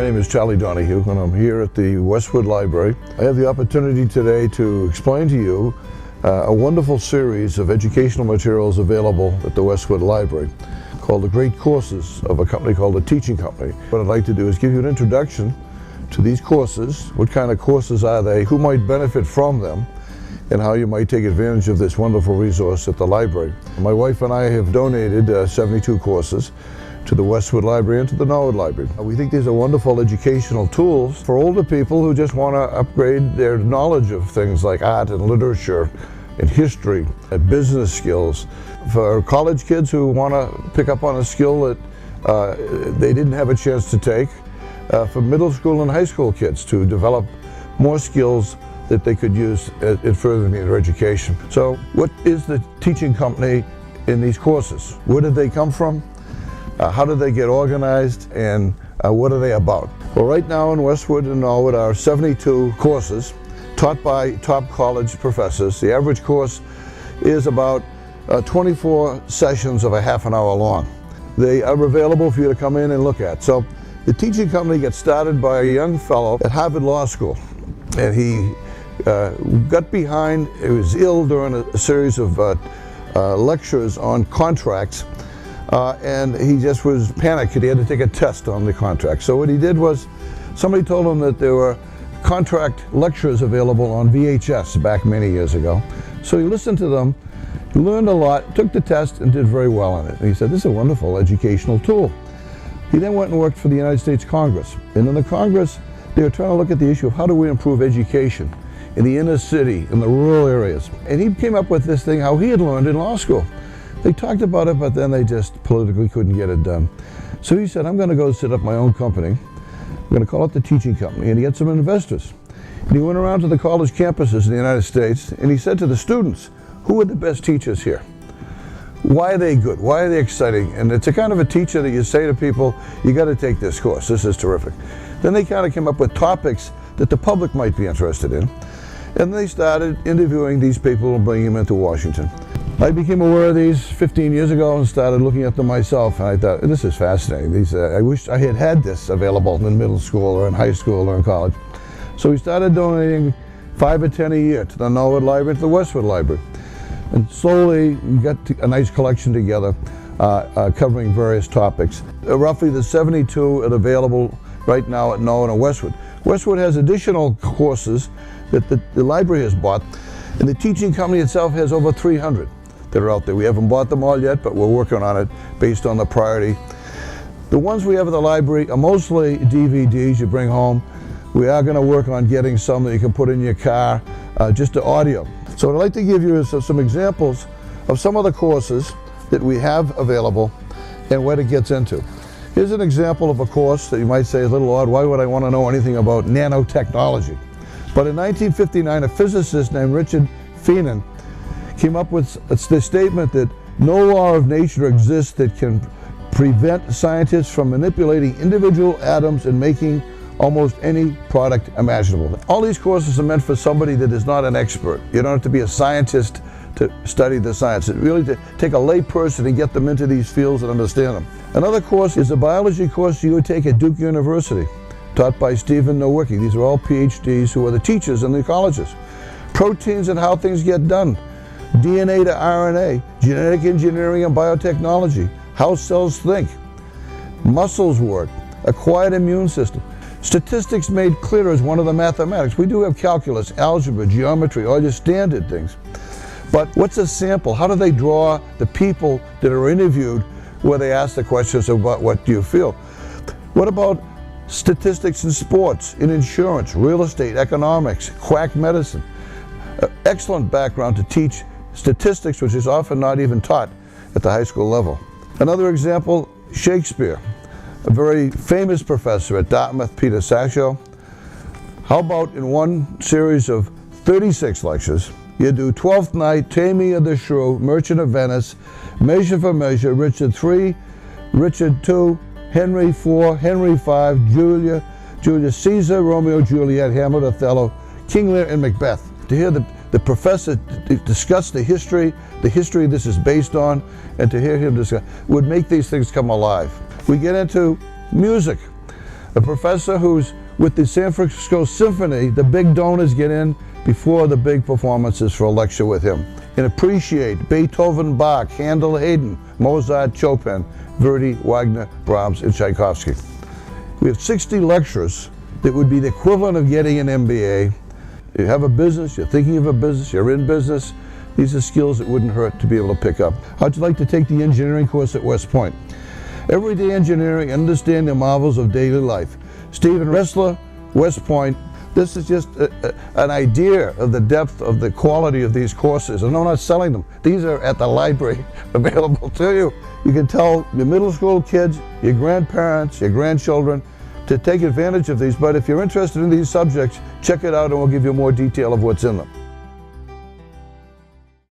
name is Charlie Donahue, and I'm here at the Westwood Library. I have the opportunity today to explain to you a wonderful series of educational materials available at the Westwood Library called the Great Courses of a company called the Teaching Company. What I'd like to do is give you an introduction to these courses. What kind of courses are they? Who might benefit from them? And how you might take advantage of this wonderful resource at the library. My wife and I have donated 72 courses to the Westwood Library and to the Donahue Library. We think these are wonderful educational tools for older people who just want to upgrade their knowledge of things like art and literature and history and business skills. For college kids who want to pick up on a skill that they didn't have a chance to take. For middle school and high school kids to develop more skills that they could use in furthering their education. So what is the Teaching Company in these courses? Where did they come from? How did they get organized, and what are they about? Well, right now in Westwood and Norwood are 72 courses taught by top college professors. The average course is about 24 sessions of a half an hour long. They are available for you to come in and look at. So the Teaching Company gets started by a young fellow at Harvard Law School, and he got behind. He was ill during a series of lectures on contracts. And he just was panicked. He had to take a test on the contract. So what he did was, somebody told him that there were contract lectures available on VHS back many years ago. So he listened to them, he learned a lot, took the test, and did very well in it. And he said, this is a wonderful educational tool. He then went and worked for the United States Congress. And in the Congress, they were trying to look at the issue of how do we improve education in the inner city, in the rural areas. And he came up with this thing, how he had learned in law school. They talked about it, but then they just politically couldn't get it done. So he said, I'm going to go set up my own company. I'm going to call it the Teaching Company, and he had some investors. And he went around to the college campuses in the United States, and he said to the students, who are the best teachers here? Why are they good? Why are they exciting? And it's a kind of a teacher that you say to people, you got to take this course, this is terrific. Then they kind of came up with topics that the public might be interested in. And they started interviewing these people and bringing them into Washington. I became aware of these 15 years ago and started looking at them myself, and I thought, this is fascinating. I wish I had had this available in middle school or in high school or in college. So we started donating 5 or 10 a year to the Norwood Library and to the Westwood Library. And slowly we got a nice collection together covering various topics. Roughly the 72 are available right now at Norwood and Westwood. Westwood has additional courses that the library has bought, and the Teaching Company itself has over 300 that are out there. We haven't bought them all yet, but we're working on it based on the priority. The ones we have at the library are mostly DVDs you bring home. We are going to work on getting some that you can put in your car, just the audio. So I'd like to give you some examples of some of the courses that we have available and what it gets into. Here's an example of a course that you might say is a little odd. Why would I want to know anything about nanotechnology? But in 1959, a physicist named Richard Feynman came up with the statement that no law of nature exists that can prevent scientists from manipulating individual atoms and making almost any product imaginable. All these courses are meant for somebody that is not an expert. You don't have to be a scientist to study the science. It's really to take a lay person and get them into these fields and understand them. Another course is a biology course you would take at Duke University, taught by Stephen Nowicki. These are all PhDs who are the teachers in the colleges. Proteins and how things get done. DNA to RNA, genetic engineering and biotechnology, how cells think, muscles work, acquired immune system. Statistics made clear is one of the mathematics. We do have calculus, algebra, geometry, all your standard things. But what's a sample? How do they draw the people that are interviewed where they ask the questions about what do you feel? What about statistics in sports, in insurance, real estate, economics, quack medicine? Excellent background to teach statistics, which is often not even taught at the high school level. Another example, Shakespeare, a very famous professor at Dartmouth, Peter Sasho. How about in one series of 36 lectures, you do Twelfth Night, Taming of the Shrew, Merchant of Venice, Measure for Measure, Richard III, Richard II, Henry IV, Henry V, Julius Caesar, Romeo, Juliet, Hamlet, Othello, King Lear, and Macbeth. To hear the professor discuss the history this is based on, and to hear him discuss would make these things come alive. We get into music. A professor who's with the San Francisco Symphony, the big donors get in before the big performances for a lecture with him. And appreciate Beethoven, Bach, Handel, Haydn, Mozart, Chopin, Verdi, Wagner, Brahms, and Tchaikovsky. We have 60 lectures that would be the equivalent of getting an MBA. You have a business, you're thinking of a business, you're in business. These are skills that wouldn't hurt to be able to pick up. How'd you like to take the engineering course at West Point? Everyday engineering, understand the marvels of daily life. Stephen Ressler, West Point. This is just an idea of the depth of the quality of these courses. And I'm not selling them. These are at the library available to you. You can tell your middle school kids, your grandparents, your grandchildren to take advantage of these. But if you're interested in these subjects, check it out and we'll give you more detail of what's in them.